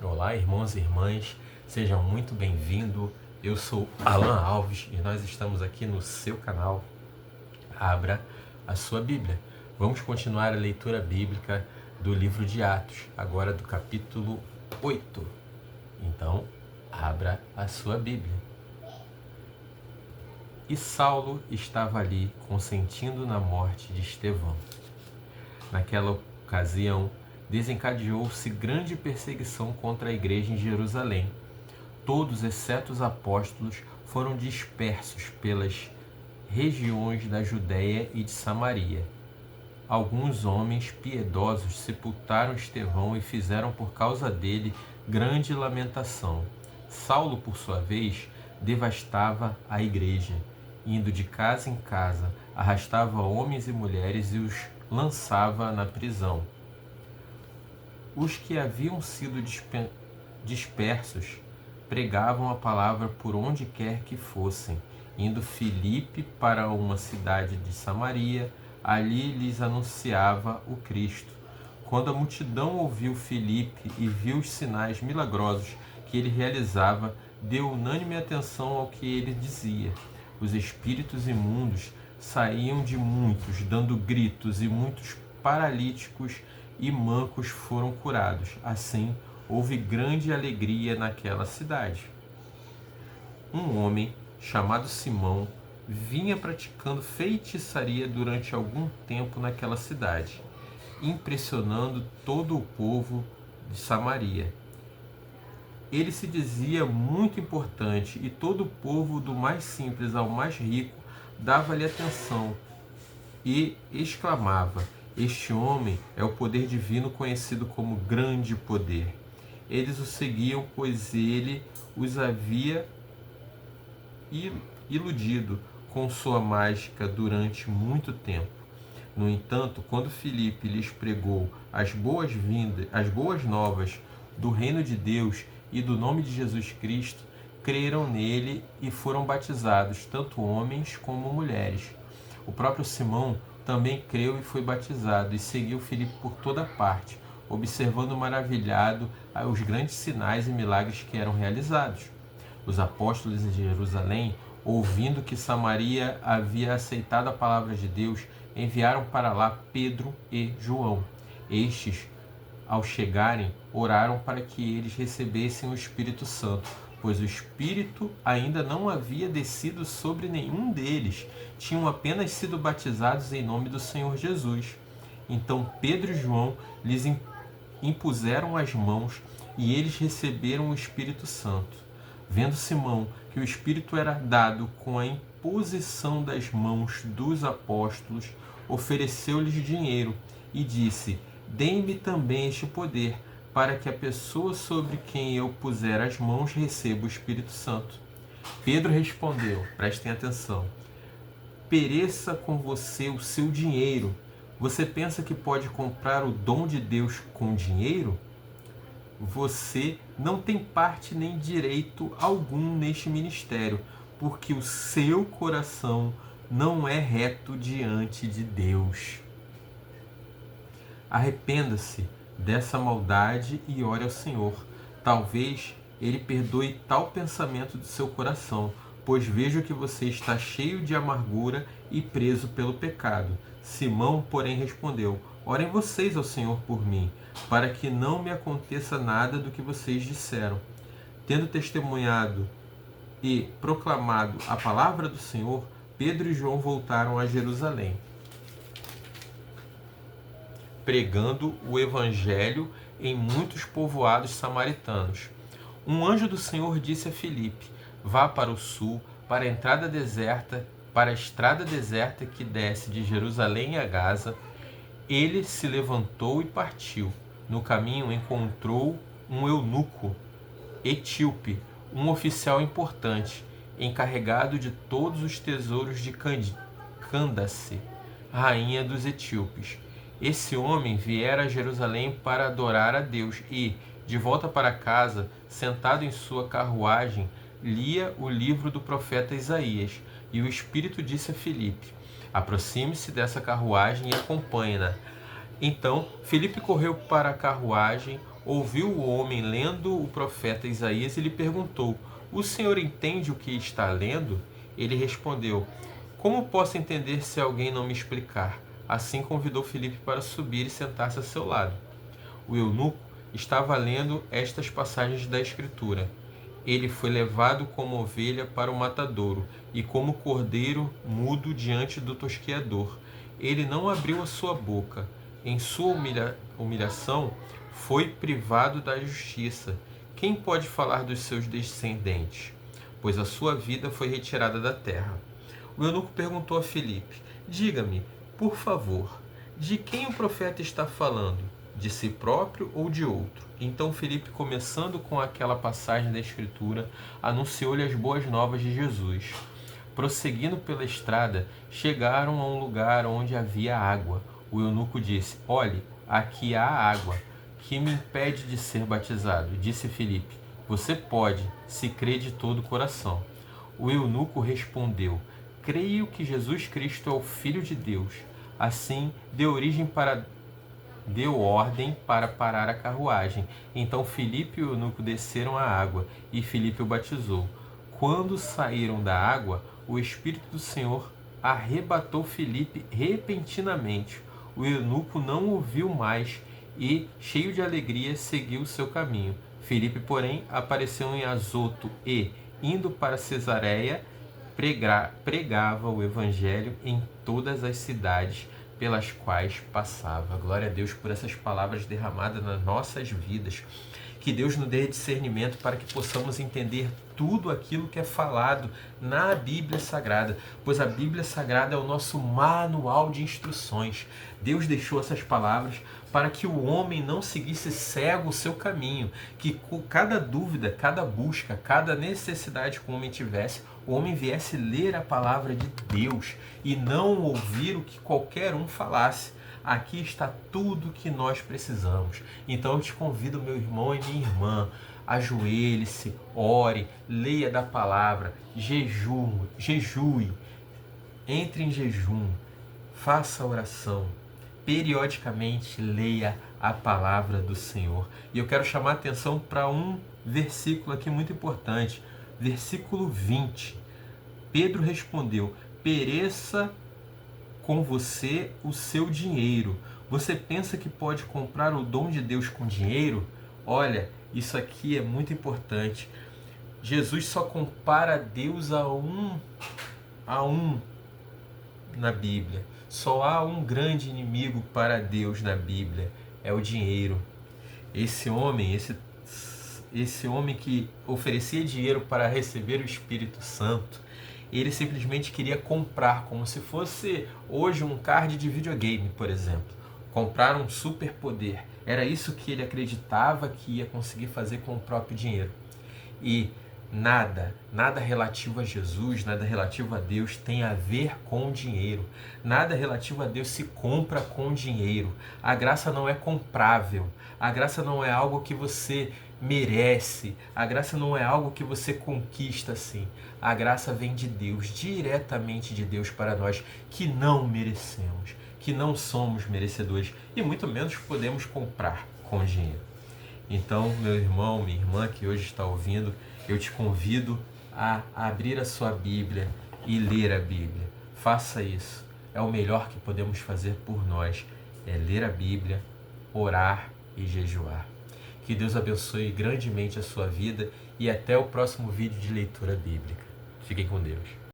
Olá, irmãos e irmãs, sejam muito bem-vindos. Eu sou Alan Alves e nós estamos aqui no seu canal Abra a Sua Bíblia. Vamos continuar a leitura bíblica do livro de Atos, agora do capítulo 8. Então, abra a sua Bíblia. E Saulo estava ali consentindo na morte de Estevão. Naquela ocasião, desencadeou-se grande perseguição contra a igreja em Jerusalém. Todos, exceto os apóstolos, foram dispersos pelas regiões da Judéia e de Samaria. Alguns homens piedosos sepultaram Estevão e fizeram por causa dele grande lamentação. Saulo, por sua vez, devastava a igreja, indo de casa em casa, arrastava homens e mulheres e os lançava na prisão. Os que haviam sido dispersos pregavam a palavra por onde quer que fossem. Indo Filipe para uma cidade de Samaria, ali lhes anunciava o Cristo. Quando a multidão ouviu Filipe e viu os sinais milagrosos que ele realizava, deu unânime atenção ao que ele dizia. Os espíritos imundos saíam de muitos, dando gritos, e muitos paralíticos e mancos foram curados. Assim, houve grande alegria naquela cidade. Um homem chamado Simão vinha praticando feitiçaria durante algum tempo naquela cidade, impressionando todo o povo de Samaria. Ele se dizia muito importante e todo o povo, do mais simples ao mais rico, dava-lhe atenção e exclamava: "Este homem é o poder divino conhecido como grande poder." Eles o seguiam, pois ele os havia iludido com sua mágica durante muito tempo. No entanto, quando Filipe lhes pregou as boas novas do reino de Deus e do nome de Jesus Cristo, creram nele e foram batizados, tanto homens como mulheres. O próprio Simão também creu e foi batizado, e seguiu Filipe por toda parte, observando maravilhado os grandes sinais e milagres que eram realizados. Os apóstolos em Jerusalém, ouvindo que Samaria havia aceitado a palavra de Deus, enviaram para lá Pedro e João. Estes, ao chegarem, oraram para que eles recebessem o Espírito Santo, pois o Espírito ainda não havia descido sobre nenhum deles, tinham apenas sido batizados em nome do Senhor Jesus. Então Pedro e João lhes impuseram as mãos e eles receberam o Espírito Santo. Vendo Simão que o Espírito era dado com a imposição das mãos dos apóstolos, ofereceu-lhes dinheiro e disse: "Deem-me também este poder, para que a pessoa sobre quem eu puser as mãos receba o Espírito Santo." Pedro respondeu, prestem atenção: "Pereça com você o seu dinheiro. Você pensa que pode comprar o dom de Deus com dinheiro? Você não tem parte nem direito algum neste ministério, porque o seu coração não é reto diante de Deus. Arrependa-se dessa maldade e ore ao Senhor. Talvez ele perdoe tal pensamento do seu coração, pois vejo que você está cheio de amargura e preso pelo pecado." Simão, porém, respondeu: "Orem vocês ao Senhor por mim, para que não me aconteça nada do que vocês disseram." Tendo testemunhado e proclamado a palavra do Senhor, Pedro e João voltaram a Jerusalém, pregando o evangelho em muitos povoados samaritanos. Um anjo do Senhor disse a Filipe: "Vá para o sul, para a estrada deserta que desce de Jerusalém a Gaza." Ele se levantou e partiu. No caminho encontrou um eunuco etíope, um oficial importante, encarregado de todos os tesouros de Candace, rainha dos etíopes. Esse homem viera a Jerusalém para adorar a Deus e, de volta para casa, sentado em sua carruagem, lia o livro do profeta Isaías. E o Espírito disse a Filipe: "Aproxime-se dessa carruagem e acompanhe-na." Então Filipe correu para a carruagem, ouviu o homem lendo o profeta Isaías e lhe perguntou: o senhor entende o que está lendo? Ele respondeu: como posso entender se alguém não me explicar? Assim convidou Filipe para subir e sentar-se a seu lado. O eunuco estava lendo estas passagens da Escritura. Ele foi levado como ovelha para o matadouro e como cordeiro mudo diante do tosqueador. Ele não abriu a sua boca. Em sua humilhação foi privado da justiça. Quem pode falar dos seus descendentes? Pois a sua vida foi retirada da terra. O eunuco perguntou a Filipe: diga-me, por favor, de quem o profeta está falando? De si próprio ou de outro? Então Filipe, começando com aquela passagem da Escritura, anunciou-lhe as boas novas de Jesus. Prosseguindo pela estrada, chegaram a um lugar onde havia água. O eunuco disse: olhe, aqui há água. Que me impede de ser batizado? Disse Filipe: você pode, se crê de todo o coração. O eunuco respondeu: creio que Jesus Cristo é o Filho de Deus. Assim, deu ordem para parar a carruagem. Então Filipe e o eunuco desceram à água, e Filipe o batizou. Quando saíram da água, o Espírito do Senhor arrebatou Filipe repentinamente. O eunuco não o viu mais e, cheio de alegria, seguiu o seu caminho. Filipe, porém, apareceu em Azoto e, indo para Cesareia, pregava o evangelho em todas as cidades pelas quais passava. Glória a Deus por essas palavras derramadas nas nossas vidas. Que Deus nos dê discernimento para que possamos entender tudo aquilo que é falado na Bíblia Sagrada, pois a Bíblia Sagrada é o nosso manual de instruções. Deus deixou essas palavras para que o homem não seguisse cego o seu caminho, que com cada dúvida, cada busca, cada necessidade que o homem tivesse, o homem viesse ler a palavra de Deus e não ouvir o que qualquer um falasse. Aqui está tudo que nós precisamos. Então eu te convido, meu irmão e minha irmã, ajoelhe-se, ore, leia da palavra, jejue, entre em jejum, faça oração, periodicamente leia a palavra do Senhor. E eu quero chamar a atenção para um versículo aqui muito importante, versículo 20. Pedro respondeu: pereça com você o seu dinheiro. Você pensa que pode comprar o dom de Deus com dinheiro? Olha, isso aqui é muito importante. Jesus só compara Deus a um na Bíblia. Só há um grande inimigo para Deus na Bíblia, é o dinheiro. Esse homem que oferecia dinheiro para receber o Espírito Santo, ele simplesmente queria comprar, como se fosse hoje um card de videogame, por exemplo. Comprar um superpoder. Era isso que ele acreditava que ia conseguir fazer com o próprio dinheiro. E nada relativo a Jesus, nada relativo a Deus tem a ver com dinheiro. Nada relativo a Deus se compra com dinheiro. A graça não é comprável. A graça não é algo que você merece. A graça não é algo que você conquista assim. A graça vem de Deus, diretamente de Deus para nós, que não merecemos, que não somos merecedores e muito menos podemos comprar com dinheiro. Então, meu irmão, minha irmã que hoje está ouvindo, eu te convido a abrir a sua Bíblia e ler a Bíblia. Faça isso. É o melhor que podemos fazer por nós. É ler a Bíblia, orar e jejuar. Que Deus abençoe grandemente a sua vida e até o próximo vídeo de leitura bíblica. Fiquem com Deus.